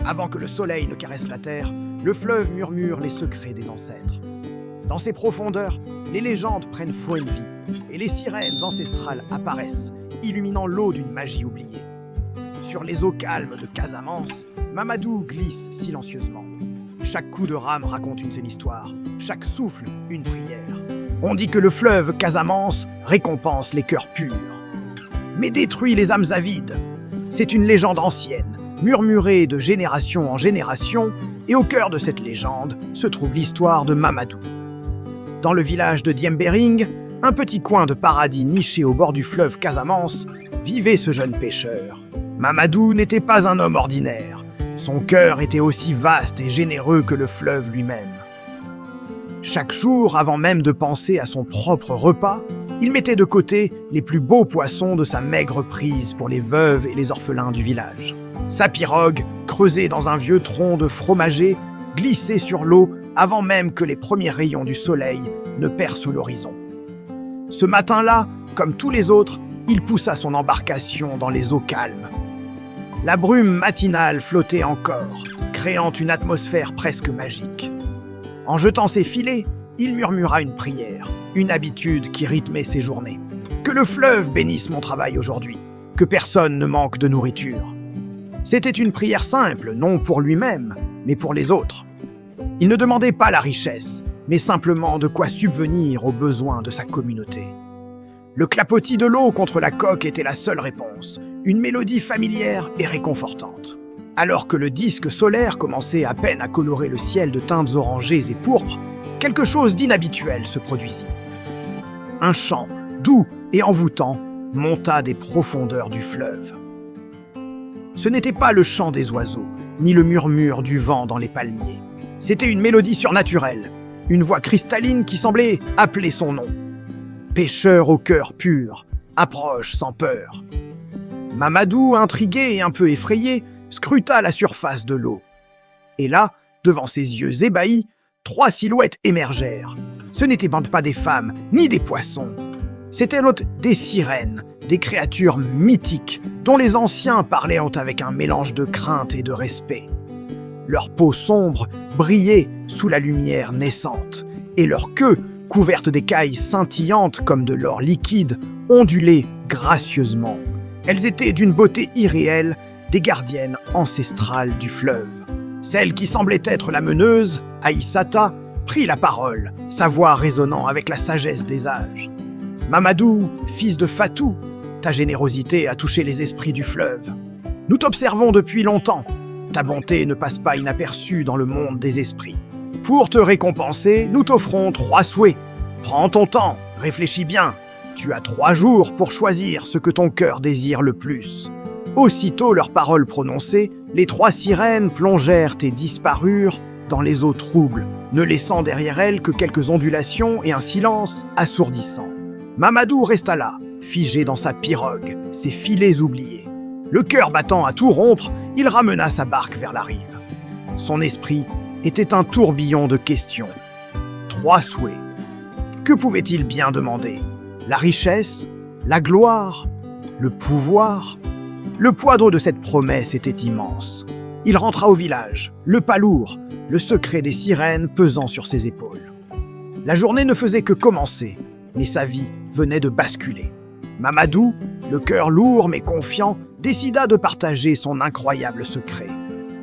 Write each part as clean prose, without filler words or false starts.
Avant que le soleil ne caresse la terre, le fleuve murmure les secrets des ancêtres. Dans ses profondeurs, les légendes prennent foi de vie et les sirènes ancestrales apparaissent, illuminant l'eau d'une magie oubliée. Sur les eaux calmes de Casamance, Mamadou glisse silencieusement. Chaque coup de rame raconte une seule histoire, chaque souffle une prière. On dit que le fleuve Casamance récompense les cœurs purs, mais détruit les âmes avides. C'est une légende ancienne, murmurée de génération en génération, et au cœur de cette légende se trouve l'histoire de Mamadou. Dans le village de Diembéring, un petit coin de paradis niché au bord du fleuve Casamance, vivait ce jeune pêcheur. Mamadou n'était pas un homme ordinaire. Son cœur était aussi vaste et généreux que le fleuve lui-même. Chaque jour, avant même de penser à son propre repas, il mettait de côté les plus beaux poissons de sa maigre prise pour les veuves et les orphelins du village. Sa pirogue, creusée dans un vieux tronc de fromager, glissait sur l'eau avant même que les premiers rayons du soleil ne percent l'horizon. Ce matin-là, comme tous les autres, il poussa son embarcation dans les eaux calmes. La brume matinale flottait encore, créant une atmosphère presque magique. En jetant ses filets, il murmura une prière, une habitude qui rythmait ses journées. Que le fleuve bénisse mon travail aujourd'hui, que personne ne manque de nourriture. C'était une prière simple, non pour lui-même, mais pour les autres. Il ne demandait pas la richesse, mais simplement de quoi subvenir aux besoins de sa communauté. Le clapotis de l'eau contre la coque était la seule réponse, une mélodie familière et réconfortante. Alors que le disque solaire commençait à peine à colorer le ciel de teintes orangées et pourpres, quelque chose d'inhabituel se produisit. Un chant, doux et envoûtant, monta des profondeurs du fleuve. Ce n'était pas le chant des oiseaux, ni le murmure du vent dans les palmiers. C'était une mélodie surnaturelle, une voix cristalline qui semblait appeler son nom. Pêcheur au cœur pur, approche sans peur. Mamadou, intrigué et un peu effrayé, scruta la surface de l'eau. Et là, devant ses yeux ébahis, 3 silhouettes émergèrent. Ce n'étaient pas des femmes, ni des poissons. C'étaient des sirènes, des créatures mythiques dont les anciens parlaient avec un mélange de crainte et de respect. Leur peau sombre brillait sous la lumière naissante, et leur queue, couverte d'écailles scintillantes comme de l'or liquide, ondulait gracieusement. Elles étaient d'une beauté irréelle, des gardiennes ancestrales du fleuve. Celle qui semblait être la meneuse, Aïssata, prit la parole, sa voix résonnant avec la sagesse des âges. « Mamadou, fils de Fatou, ta générosité a touché les esprits du fleuve. Nous t'observons depuis longtemps. Ta bonté ne passe pas inaperçue dans le monde des esprits. Pour te récompenser, nous t'offrons 3 souhaits. Prends ton temps, réfléchis bien. Tu as 3 jours pour choisir ce que ton cœur désire le plus. » Aussitôt leurs paroles prononcées, les 3 sirènes plongèrent et disparurent dans les eaux troubles, ne laissant derrière elles que quelques ondulations et un silence assourdissant. Mamadou resta là, figé dans sa pirogue, ses filets oubliés. Le cœur battant à tout rompre, il ramena sa barque vers la rive. Son esprit était un tourbillon de questions. 3 souhaits. Que pouvait-il bien demander? La richesse? La gloire? Le pouvoir? Le poids de cette promesse était immense. Il rentra au village, le pas lourd, le secret des sirènes pesant sur ses épaules. La journée ne faisait que commencer, mais sa vie venait de basculer. Mamadou, le cœur lourd mais confiant, décida de partager son incroyable secret.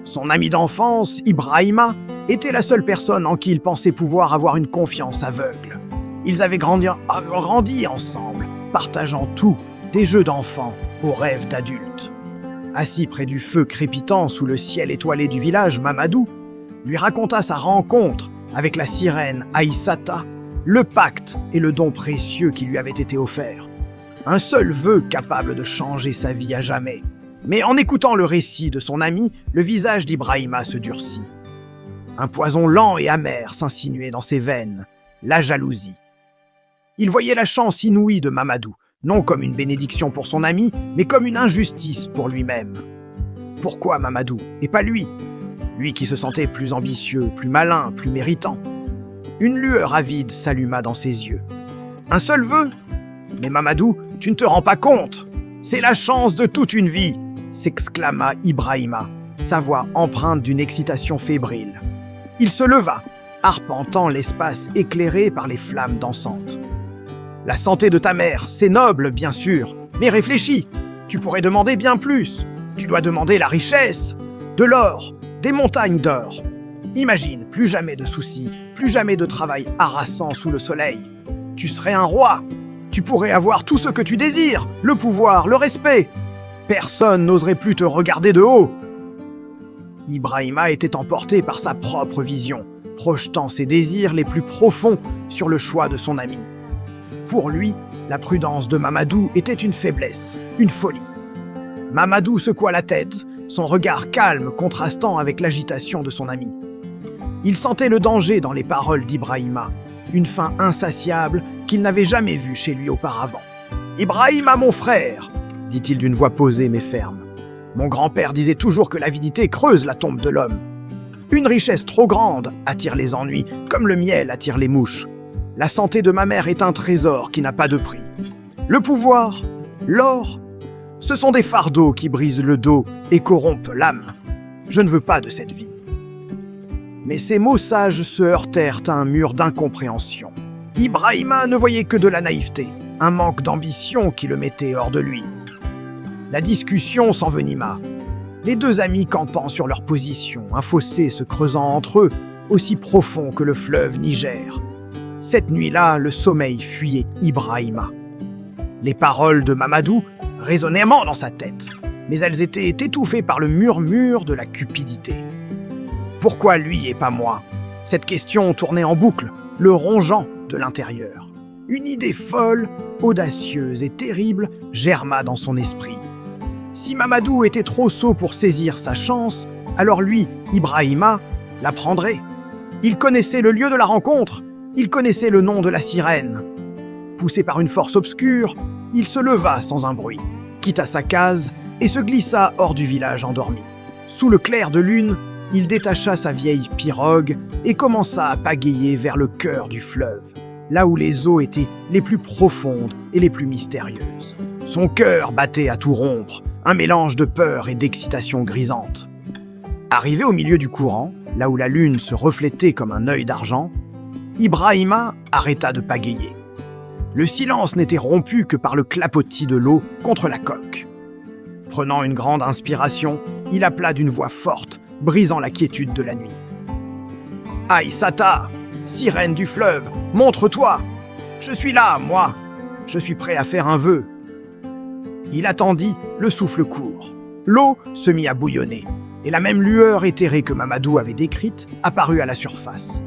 Son ami d'enfance, Ibrahima, était la seule personne en qui il pensait pouvoir avoir une confiance aveugle. Ils avaient grandi ensemble, partageant tout, des jeux d'enfants aux rêves d'adultes. Assis près du feu crépitant sous le ciel étoilé du village, Mamadou lui raconta sa rencontre avec la sirène Aïssata, le pacte et le don précieux qui lui avait été offert. Un seul vœu capable de changer sa vie à jamais. Mais en écoutant le récit de son ami, le visage d'Ibrahima se durcit. Un poison lent et amer s'insinuait dans ses veines, la jalousie. Il voyait la chance inouïe de Mamadou, non comme une bénédiction pour son ami, mais comme une injustice pour lui-même. Pourquoi Mamadou, et pas lui? Lui qui se sentait plus ambitieux, plus malin, plus méritant. Une lueur avide s'alluma dans ses yeux. Un seul vœu? Mais Mamadou, tu ne te rends pas compte? C'est la chance de toute une vie, s'exclama Ibrahima, sa voix empreinte d'une excitation fébrile. Il se leva, arpentant l'espace éclairé par les flammes dansantes. « La santé de ta mère, c'est noble, bien sûr, mais réfléchis, tu pourrais demander bien plus. Tu dois demander la richesse, de l'or, des montagnes d'or. Imagine, plus jamais de soucis, plus jamais de travail harassant sous le soleil. Tu serais un roi. Tu pourrais avoir tout ce que tu désires, le pouvoir, le respect. Personne n'oserait plus te regarder de haut. » Ibrahima était emporté par sa propre vision, projetant ses désirs les plus profonds sur le choix de son ami. Pour lui, la prudence de Mamadou était une faiblesse, une folie. Mamadou secoua la tête, son regard calme contrastant avec l'agitation de son ami. Il sentait le danger dans les paroles d'Ibrahima, une faim insatiable qu'il n'avait jamais vue chez lui auparavant. « Ibrahima, mon frère !» dit-il d'une voix posée mais ferme. « Mon grand-père disait toujours que l'avidité creuse la tombe de l'homme. Une richesse trop grande attire les ennuis, comme le miel attire les mouches. La santé de ma mère est un trésor qui n'a pas de prix. Le pouvoir, l'or, ce sont des fardeaux qui brisent le dos et corrompent l'âme. Je ne veux pas de cette vie. » Mais ces mots sages se heurtèrent à un mur d'incompréhension. Ibrahima ne voyait que de la naïveté, un manque d'ambition qui le mettait hors de lui. La discussion s'envenima. Les deux amis campant sur leur position, un fossé se creusant entre eux, aussi profond que le fleuve Niger. Cette nuit-là, le sommeil fuyait Ibrahima. Les paroles de Mamadou résonnaient dans sa tête, mais elles étaient étouffées par le murmure de la cupidité. Pourquoi lui et pas moi? Cette question tournait en boucle, le rongeant de l'intérieur. Une idée folle, audacieuse et terrible germa dans son esprit. Si Mamadou était trop sot pour saisir sa chance, alors lui, Ibrahima, la prendrait. Il connaissait le lieu de la rencontre, il connaissait le nom de la sirène. Poussé par une force obscure, il se leva sans un bruit, quitta sa case et se glissa hors du village endormi. Sous le clair de lune, il détacha sa vieille pirogue et commença à pagayer vers le cœur du fleuve, là où les eaux étaient les plus profondes et les plus mystérieuses. Son cœur battait à tout rompre, un mélange de peur et d'excitation grisante. Arrivé au milieu du courant, là où la lune se reflétait comme un œil d'argent, Ibrahima arrêta de pagayer. Le silence n'était rompu que par le clapotis de l'eau contre la coque. Prenant une grande inspiration, il appela d'une voix forte, brisant la quiétude de la nuit. « Aïssata, sirène du fleuve, montre-toi! Je suis là, moi! Je suis prêt à faire un vœu. » Il attendit, le souffle court. L'eau se mit à bouillonner, et la même lueur éthérée que Mamadou avait décrite apparut à la surface.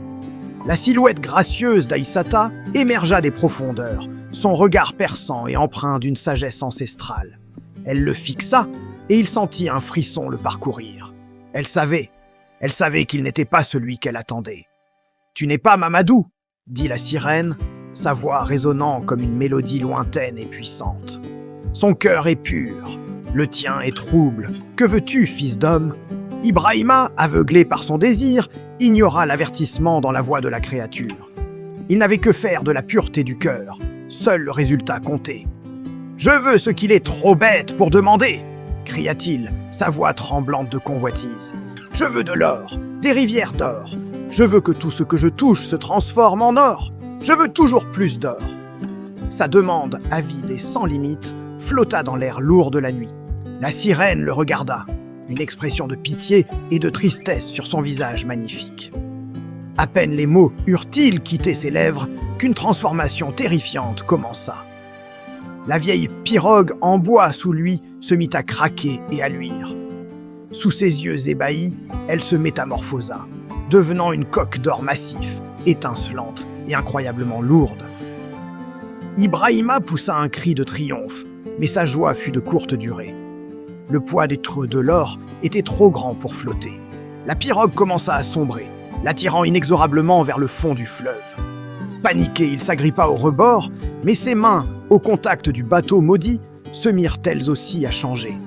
La silhouette gracieuse d'Aïssata émergea des profondeurs, son regard perçant et empreint d'une sagesse ancestrale. Elle le fixa, et il sentit un frisson le parcourir. Elle savait qu'il n'était pas celui qu'elle attendait. « Tu n'es pas Mamadou !» dit la sirène, sa voix résonnant comme une mélodie lointaine et puissante. Son cœur est pur, le tien est trouble. Que veux-tu, fils d'homme? Ibrahima, aveuglé par son désir, ignora l'avertissement dans la voix de la créature. Il n'avait que faire de la pureté du cœur, seul le résultat comptait. « Je veux ce qu'il est trop bête pour demander !» cria-t-il, sa voix tremblante de convoitise. « Je veux de l'or, des rivières d'or. Je veux que tout ce que je touche se transforme en or. Je veux toujours plus d'or. » Sa demande, avide et sans limite, flotta dans l'air lourd de la nuit. La sirène le regarda, une expression de pitié et de tristesse sur son visage magnifique. À peine les mots eurent-ils quitté ses lèvres qu'une transformation terrifiante commença. La vieille pirogue en bois sous lui se mit à craquer et à luire. Sous ses yeux ébahis, elle se métamorphosa, devenant une coque d'or massif, étincelante et incroyablement lourde. Ibrahima poussa un cri de triomphe, mais sa joie fut de courte durée. Le poids des treux de l'or était trop grand pour flotter. La pirogue commença à sombrer, l'attirant inexorablement vers le fond du fleuve. Paniqué, il s'agrippa au rebord, mais ses mains, au contact du bateau maudit, se mirent elles aussi à changer.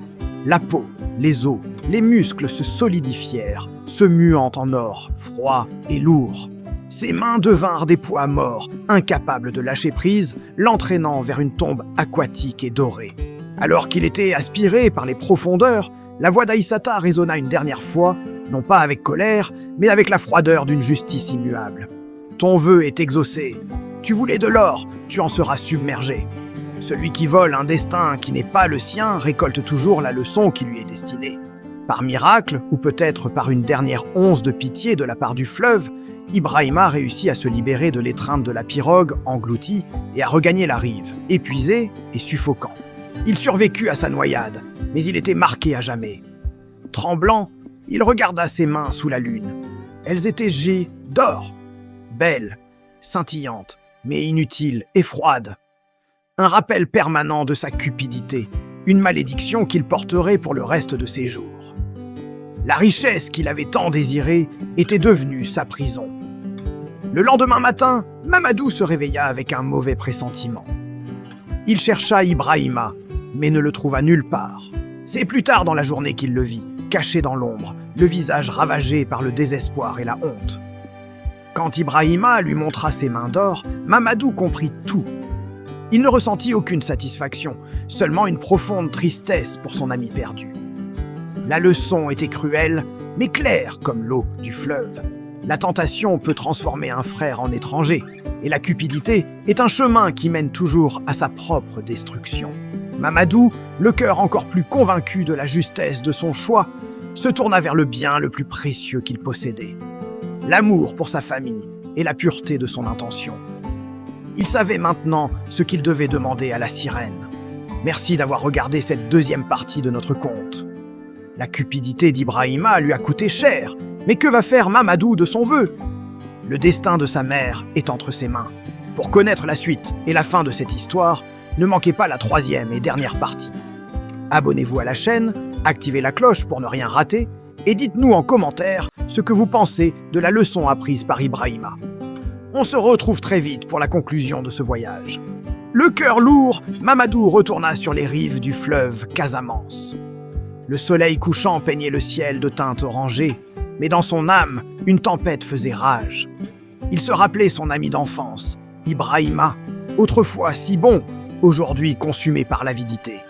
La peau, les os, les muscles se solidifièrent, se muant en or, froid et lourd. Ses mains devinrent des poids morts, incapables de lâcher prise, l'entraînant vers une tombe aquatique et dorée. Alors qu'il était aspiré par les profondeurs, La voix d'Aïssata résonna une dernière fois, non pas avec colère, mais avec la froideur d'une justice immuable. Ton vœu est exaucé. Tu voulais de l'or, tu en seras submergé. Celui qui vole un destin qui n'est pas le sien récolte toujours la leçon qui lui est destinée. Par miracle, ou peut-être par une dernière once de pitié de la part du fleuve, Ibrahima réussit à se libérer de l'étreinte de la pirogue engloutie et à regagner la rive, épuisé et suffocant. Il survécut à sa noyade, mais il était marqué à jamais. Tremblant, il regarda ses mains sous la lune. Elles étaient jets d'or, belles, scintillantes, mais inutiles et froides. Un rappel permanent de sa cupidité, une malédiction qu'il porterait pour le reste de ses jours. La richesse qu'il avait tant désirée était devenue sa prison. Le lendemain matin, Mamadou se réveilla avec un mauvais pressentiment. Il chercha Ibrahima, mais ne le trouva nulle part. C'est plus tard dans la journée qu'il le vit, caché dans l'ombre, le visage ravagé par le désespoir et la honte. Quand Ibrahima lui montra ses mains d'or, Mamadou comprit tout. Il ne ressentit aucune satisfaction, seulement une profonde tristesse pour son ami perdu. La leçon était cruelle, mais claire comme l'eau du fleuve. La tentation peut transformer un frère en étranger, et la cupidité est un chemin qui mène toujours à sa propre destruction. Mamadou, le cœur encore plus convaincu de la justesse de son choix, se tourna vers le bien le plus précieux qu'il possédait. L'amour pour sa famille et la pureté de son intention. Il savait maintenant ce qu'il devait demander à la sirène. Merci d'avoir regardé cette deuxième partie de notre conte. La cupidité d'Ibrahima lui a coûté cher, mais que va faire Mamadou de son vœu? Le destin de sa mère est entre ses mains. Pour connaître la suite et la fin de cette histoire, ne manquez pas la troisième et dernière partie. Abonnez-vous à la chaîne, activez la cloche pour ne rien rater, et dites-nous en commentaire ce que vous pensez de la leçon apprise par Ibrahima. On se retrouve très vite pour la conclusion de ce voyage. Le cœur lourd, Mamadou retourna sur les rives du fleuve Casamance. Le soleil couchant peignait le ciel de teintes orangées, mais dans son âme, une tempête faisait rage. Il se rappelait son ami d'enfance, Ibrahima, autrefois si bon, aujourd'hui consumé par l'avidité.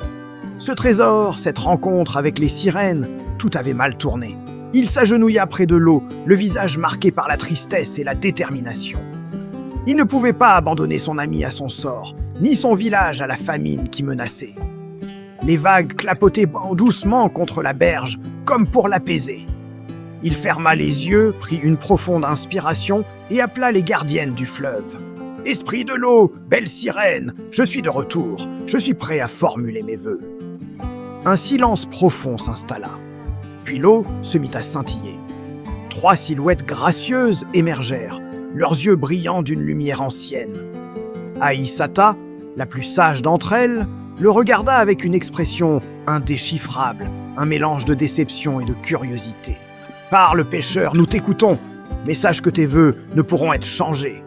Ce trésor, cette rencontre avec les sirènes, tout avait mal tourné. Il s'agenouilla près de l'eau, le visage marqué par la tristesse et la détermination. Il ne pouvait pas abandonner son ami à son sort, ni son village à la famine qui menaçait. Les vagues clapotaient doucement contre la berge, comme pour l'apaiser. Il ferma les yeux, prit une profonde inspiration et appela les gardiennes du fleuve. « Esprit de l'eau, belle sirène, je suis de retour, je suis prêt à formuler mes vœux. » Un silence profond s'installa. Puis l'eau se mit à scintiller. 3 silhouettes gracieuses émergèrent, leurs yeux brillants d'une lumière ancienne. Aïssata, la plus sage d'entre elles, le regarda avec une expression indéchiffrable, un mélange de déception et de curiosité. « Parle, pêcheur, nous t'écoutons, mais sache que tes vœux ne pourront être changés. »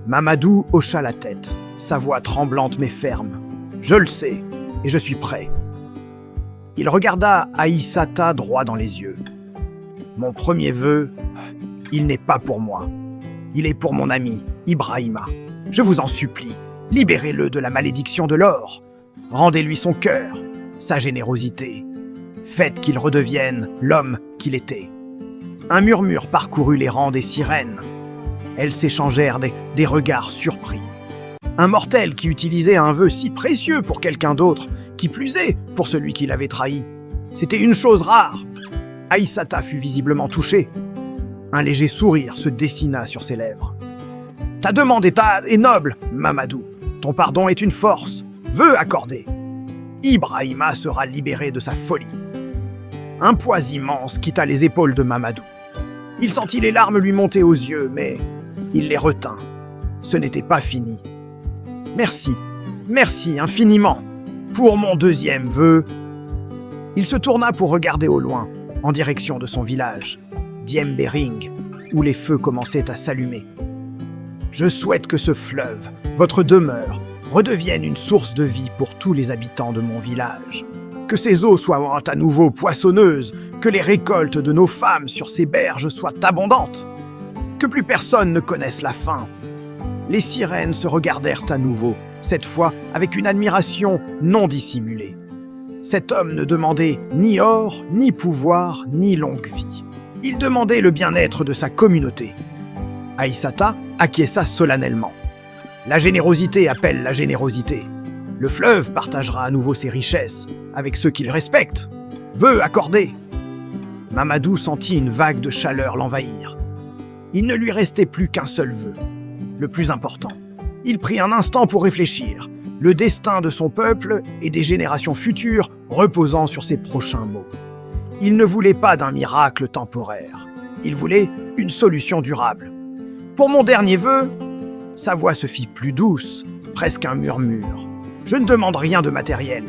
Mamadou hocha la tête, sa voix tremblante mais ferme. « Je le sais, et je suis prêt. » Il regarda Aïssata droit dans les yeux. « Mon premier vœu, il n'est pas pour moi. Il est pour mon ami, Ibrahima. Je vous en supplie, libérez-le de la malédiction de l'or. Rendez-lui son cœur, sa générosité. Faites qu'il redevienne l'homme qu'il était. » Un murmure parcourut les rangs des sirènes. Elles s'échangèrent des regards surpris. Un mortel qui utilisait un vœu si précieux pour quelqu'un d'autre, qui plus est pour celui qui l'avait trahi. C'était une chose rare. Aïssata fut visiblement touchée. Un léger sourire se dessina sur ses lèvres. « Ta demande est noble, Mamadou. Ton pardon est une force. Vœu accordé. Ibrahima sera libéré de sa folie. » Un poids immense quitta les épaules de Mamadou. Il sentit les larmes lui monter aux yeux, mais il les retint. Ce n'était pas fini. « Merci infiniment. Pour mon deuxième vœu. » Il se tourna pour regarder au loin, en direction de son village, Diembéring, où les feux commençaient à s'allumer. « Je souhaite que ce fleuve, votre demeure, redevienne une source de vie pour tous les habitants de mon village. Que ses eaux soient à nouveau poissonneuses, que les récoltes de nos femmes sur ces berges soient abondantes, que plus personne ne connaisse la faim. » Les sirènes se regardèrent à nouveau, cette fois avec une admiration non dissimulée. Cet homme ne demandait ni or, ni pouvoir, ni longue vie. Il demandait le bien-être de sa communauté. Aissata acquiesça solennellement. La générosité appelle la générosité. Le fleuve partagera à nouveau ses richesses avec ceux qu'il respecte. Vœu accordé. Mamadou sentit une vague de chaleur l'envahir. Il ne lui restait plus qu'un seul vœu, le plus important. Il prit un instant pour réfléchir, le destin de son peuple et des générations futures reposant sur ses prochains mots. Il ne voulait pas d'un miracle temporaire. Il voulait une solution durable. Pour mon dernier vœu, sa voix se fit plus douce, presque un murmure. Je ne demande rien de matériel.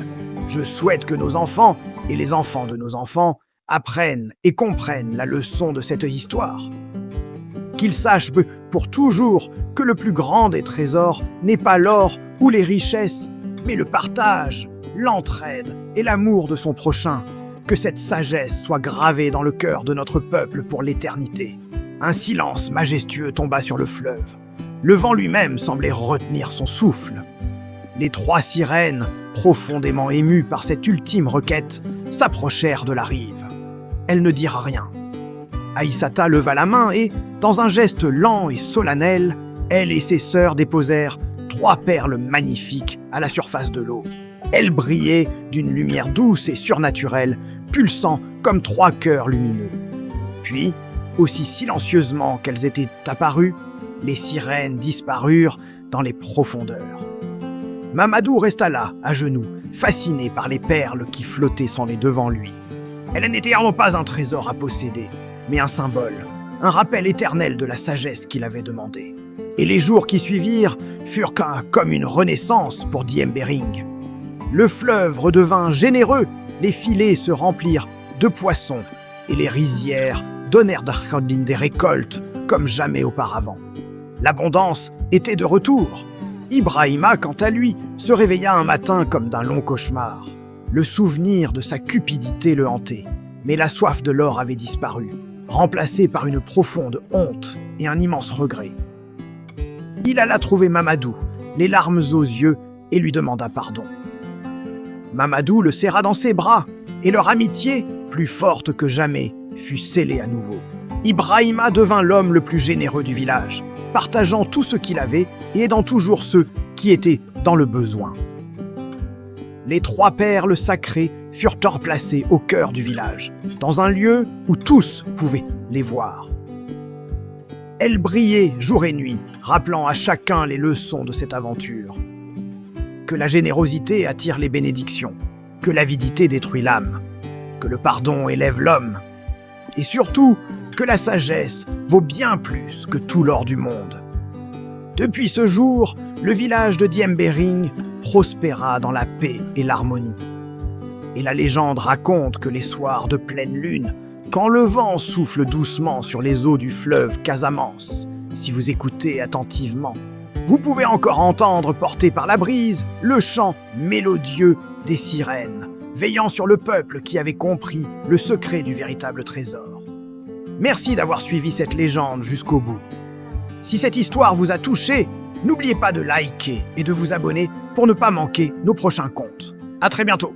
Je souhaite que nos enfants et les enfants de nos enfants apprennent et comprennent la leçon de cette histoire. Qu'ils sachent pour toujours que le plus grand des trésors n'est pas l'or ou les richesses, mais le partage, l'entraide et l'amour de son prochain. Que cette sagesse soit gravée dans le cœur de notre peuple pour l'éternité. Un silence majestueux tomba sur le fleuve. Le vent lui-même semblait retenir son souffle. Les trois sirènes, profondément émues par cette ultime requête, s'approchèrent de la rive. Elles ne dirent rien. Aissata leva la main et, dans un geste lent et solennel, elle et ses sœurs déposèrent 3 perles magnifiques à la surface de l'eau. Elles brillaient d'une lumière douce et surnaturelle, pulsant comme 3 cœurs lumineux. Puis, aussi silencieusement qu'elles étaient apparues, les sirènes disparurent dans les profondeurs. Mamadou resta là, à genoux, fasciné par les perles qui flottaient sans les devant lui. Elle n'était vraiment pas un trésor à posséder, mais un symbole, un rappel éternel de la sagesse qu'il avait demandée. Et les jours qui suivirent furent comme une renaissance pour Diem Bering. Le fleuve redevint généreux, les filets se remplirent de poissons et les rizières donnèrent des récoltes comme jamais auparavant. L'abondance était de retour. Ibrahima, quant à lui, se réveilla un matin comme d'un long cauchemar. Le souvenir de sa cupidité le hantait, mais la soif de l'or avait disparu, remplacée par une profonde honte et un immense regret. Il alla trouver Mamadou, les larmes aux yeux, et lui demanda pardon. Mamadou le serra dans ses bras, et leur amitié, plus forte que jamais, fut scellée à nouveau. Ibrahima devint l'homme le plus généreux du village, partageant tout ce qu'il avait et aidant toujours ceux qui étaient dans le besoin. Les 3 perles sacrées furent placées au cœur du village, dans un lieu où tous pouvaient les voir. Elles brillaient jour et nuit, rappelant à chacun les leçons de cette aventure. Que la générosité attire les bénédictions, que l'avidité détruit l'âme, que le pardon élève l'homme, et surtout que la sagesse vaut bien plus que tout l'or du monde. Depuis ce jour, le village de Diem Bering prospéra dans la paix et l'harmonie. Et la légende raconte que les soirs de pleine lune, quand le vent souffle doucement sur les eaux du fleuve Casamance, si vous écoutez attentivement, vous pouvez encore entendre, porté par la brise, le chant mélodieux des sirènes, veillant sur le peuple qui avait compris le secret du véritable trésor. Merci d'avoir suivi cette légende jusqu'au bout. Si cette histoire vous a touché, n'oubliez pas de liker et de vous abonner pour ne pas manquer nos prochains contes. À très bientôt.